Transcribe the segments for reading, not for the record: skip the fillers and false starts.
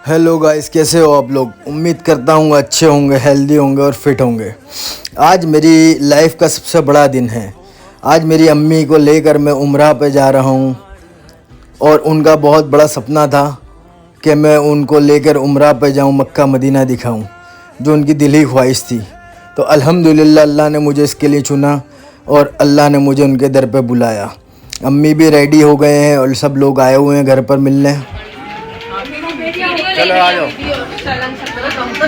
Hello guys, कैसे हो आप लोग। उम्मीद करता हूँ अच्छे होंगे, हेल्दी होंगे और फिट होंगे। आज मेरी लाइफ का सबसे बड़ा दिन है। आज मेरी अम्मी को लेकर मैं उम्रा पे जा रहा हूँ और उनका बहुत बड़ा सपना था कि मैं उनको लेकर उम्रा पे जाऊँ, मक्का मदीना दिखाऊँ, जो उनकी दिली ख्वाहिश थी। तो अल्हम्दुलिल्लाह अल्लाह ने मुझे इसके लिए चुना और अल्लाह ने मुझे उनके दर पे बुलाया। अम्मी भी रेडी हो गए हैं और सब लोग आए हुए हैं घर पर मिलने। चलो आ जाओ।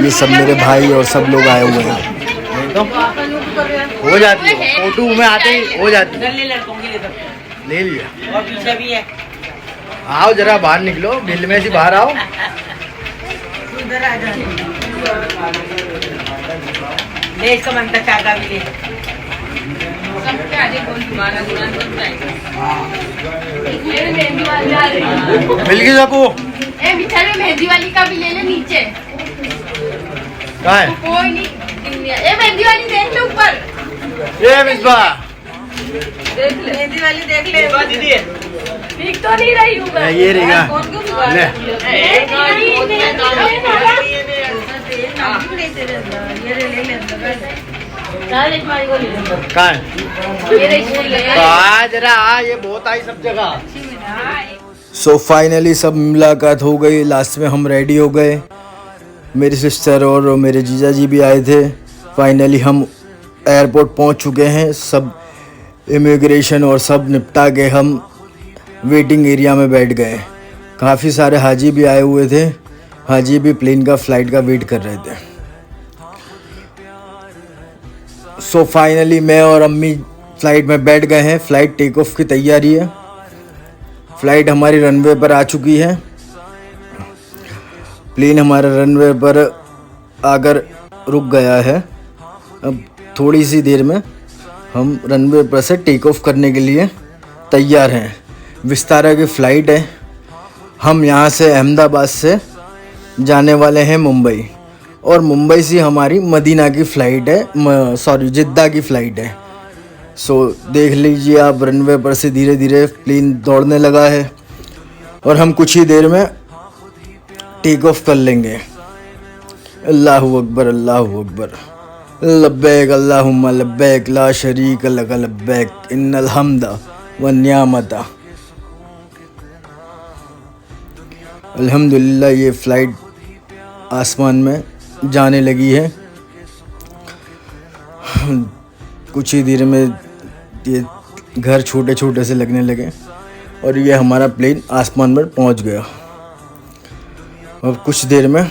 ये सब मेरे भाई और सब लोग आए हुए हैं। तो हो जाती है, फोटो में आते ही हो जाती है। ले लिया और पीछे भी है। आओ जरा बाहर निकलो, बिल में से बाहर आओ। इधर आ जाओ। ले इसका बनता चाका भी ले। सबके आगे कौन तुम्हारा दुकान बन जाएगा। मिल गई सबको। ए बेचारे मेहंदी वाली का भी ले ले नीचे। कहाँ है? कोई नहीं। ए मेहंदी वाली देख ले ऊपर। ये मिसबा देख ले मेहंदी वाली देख ले। दीदी दिख तो नहीं रही हूँ मैं। ये रहेगा। ले कहाँ है? तो आ जरा आ, ये बहुत आई सब जगह। सो फाइनली सब मुलाकात हो गई। लास्ट में हम रेडी हो गए। मेरी सिस्टर और मेरे जीजा जी भी आए थे। फाइनली हम एयरपोर्ट पहुंच चुके हैं। सब इमिग्रेशन और सब निपटा के हम वेटिंग एरिया में बैठ गए। काफ़ी सारे हाजी भी आए हुए थे। हाजी भी प्लेन का फ़्लाइट का वेट कर रहे थे। सो फाइनली मैं और अम्मी फ़्लाइट में बैठ गए हैं। फ़्लाइट टेक ऑफ की तैयारी है। फ़्लाइट हमारी रनवे पर आ चुकी है। प्लेन हमारे रनवे पर आकर रुक गया है। अब थोड़ी सी देर में हम रनवे पर से टेक ऑफ करने के लिए तैयार हैं। विस्तारा की फ़्लाइट है। हम यहाँ से अहमदाबाद से जाने वाले हैं मुंबई, और मुंबई से हमारी मदीना की फ़्लाइट है, जिद्दा की फ़्लाइट है। सो देख लीजिए आप, रनवे पर से धीरे धीरे प्लेन दौड़ने लगा है और हम कुछ ही देर में टेक ऑफ कर लेंगे। अल्लाहु अकबर, अल्लाहु अकबर। लब्बैक अल्लाहुम्मा लब्बैक, ला शरीक लक लब्बैक, इन्नल हम्दा व नियामता। अल्हम्दुलिल्लाह ये फ़्लाइट आसमान में जाने लगी है। कुछ ही देर में ये घर छोटे छोटे से लगने लगे और ये हमारा प्लेन आसमान पर पहुंच गया। अब कुछ देर में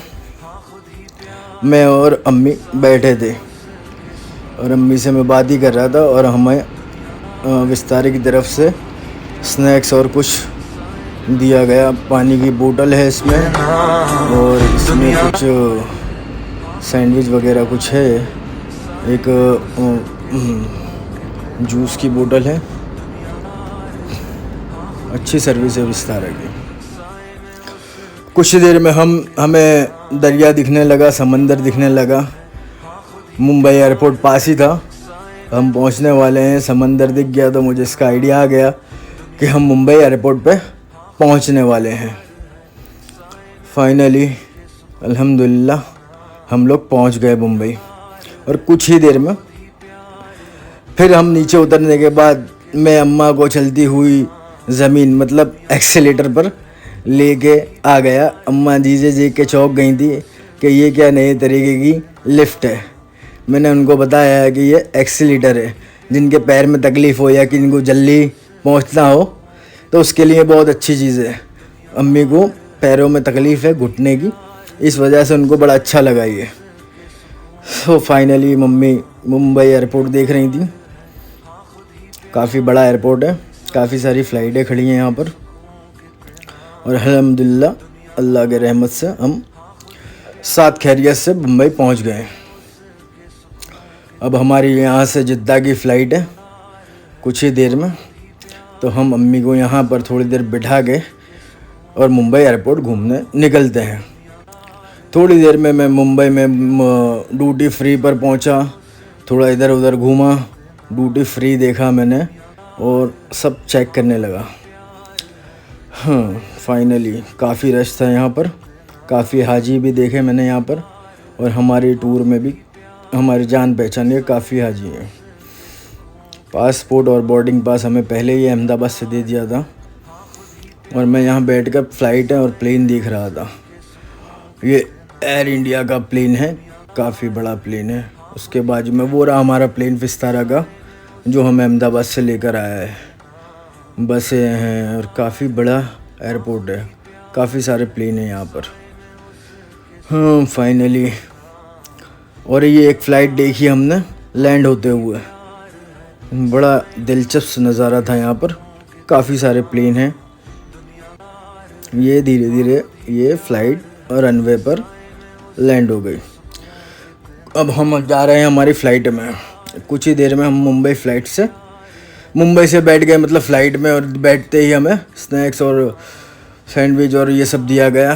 मैं और अम्मी बैठे थे और अम्मी से मैं बात ही कर रहा था और हमें विस्तारे की तरफ से स्नैक्स और कुछ दिया गया। पानी की बोतल है इसमें और इसमें कुछ सैंडविच वगैरह कुछ है। एक जूस की बोतल है। अच्छी सर्विस है विस्तारा की। कुछ देर में हमें दरिया दिखने लगा, समंदर दिखने लगा। मुंबई एयरपोर्ट पास ही था। हम पहुंचने वाले हैं। समंदर दिख गया तो मुझे इसका आइडिया आ गया कि हम मुंबई एयरपोर्ट पे पहुंचने वाले हैं। फाइनली अल्हम्दुलिल्लाह हम लोग पहुंच गए मुंबई। और कुछ ही देर में फिर हम नीचे उतरने के बाद मैं अम्मा को चलती हुई ज़मीन मतलब एक्सीलेटर पर लेके आ गया। अम्मा जीजे जी के चौंक गई थी कि ये क्या नए तरीके की लिफ्ट है। मैंने उनको बताया है कि ये एक्सीलेटर है। जिनके पैर में तकलीफ़ हो या कि जिनको जल्दी पहुंचना हो तो उसके लिए बहुत अच्छी चीज़ है। अम्मी को पैरों में तकलीफ़ है, घुटने की, इस वजह से उनको बड़ा अच्छा लगा ये। So finally mummy Mumbai airport देख रही थी। काफ़ी बड़ा एयरपोर्ट है, काफ़ी सारी फ़्लाइटें खड़ी हैं यहाँ पर और अल्हम्दुलिल्लाह अल्लाह के रहमत से हम सात खैरियत से मुंबई पहुँच गए। अब हमारी यहाँ से जिद्दा की फ़्लाइट है कुछ ही देर में, तो हम अम्मी को यहाँ पर थोड़ी देर बिठा के और मुंबई एयरपोर्ट घूमने निकलते हैं। थोड़ी देर में मैं मुंबई में ड्यूटी फ्री पर पहुँचा। थोड़ा इधर उधर घूमा, ड्यूटी फ्री देखा मैंने और सब चेक करने लगा। हाँ, फाइनली काफ़ी रश था यहाँ पर, काफ़ी हाजी भी देखे मैंने यहाँ पर, और हमारे टूर में भी हमारी जान पहचान के काफ़ी हाजी हैं। पासपोर्ट और बोर्डिंग पास हमें पहले ही अहमदाबाद से दे दिया था, और मैं यहाँ बैठकर फ़्लाइट है और प्लेन देख रहा था। ये एयर इंडिया का प्लेन है, काफ़ी बड़ा प्लेन है। उसके बाजू में वो रहा हमारा प्लेन विस्तारा का, जो हमें अहमदाबाद से लेकर आया है। बसें हैं और काफ़ी बड़ा एयरपोर्ट है, काफ़ी सारे प्लेन हैं यहाँ पर। हाँ फाइनली, और ये एक फ़्लाइट देखी हमने लैंड होते हुए, बड़ा दिलचस्प नज़ारा था। यहाँ पर काफ़ी सारे प्लेन हैं। ये धीरे धीरे ये फ़्लाइट रनवे पर लैंड हो गई। अब हम जा रहे हैं हमारी फ़्लाइट में। कुछ ही देर में हम मुंबई से बैठ गए, मतलब फ़्लाइट में, और बैठते ही हमें स्नैक्स और सैंडविच और ये सब दिया गया।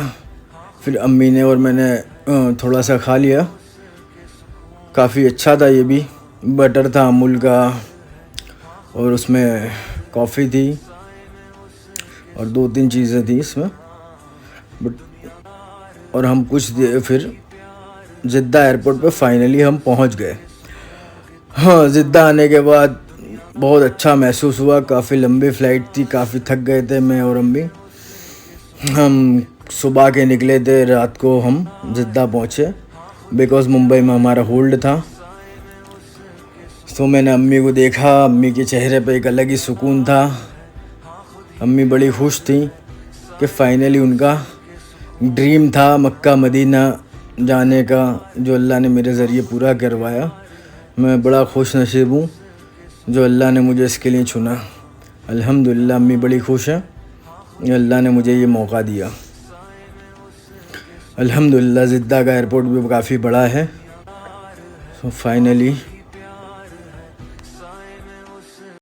फिर अम्मी ने और मैंने थोड़ा सा खा लिया। काफ़ी अच्छा था, ये भी बटर था अमूल का, और उसमें कॉफ़ी थी और 2-3 चीज़ें थी इसमें। और हम फिर जिद्दा एयरपोर्ट पे फाइनली हम पहुंच गए। हाँ, जिद्दा आने के बाद बहुत अच्छा महसूस हुआ। काफ़ी लंबी फ़्लाइट थी, काफ़ी थक गए थे मैं और अम्मी। हम सुबह के निकले थे, रात को हम जिद्दा पहुँचे, बिकॉज़ मुंबई में हमारा होल्ड था। तो मैंने अम्मी को देखा, अम्मी के चेहरे पे एक अलग ही सुकून था। अम्मी बड़ी खुश थी कि फ़ाइनली उनका ड्रीम था मक्का मदीना जाने का, जो अल्लाह ने मेरे ज़रिए पूरा करवाया। मैं बड़ा खुश नसीब हूँ जो अल्लाह ने मुझे इसके लिए चुना। अल्हम्दुलिल्लाह, अम्मी बड़ी खुश हैं, अल्लाह ने मुझे ये मौका दिया। अल्हम्दुलिल्लाह, जिद्दा का एयरपोर्ट भी काफ़ी बड़ा है। तो फाइनली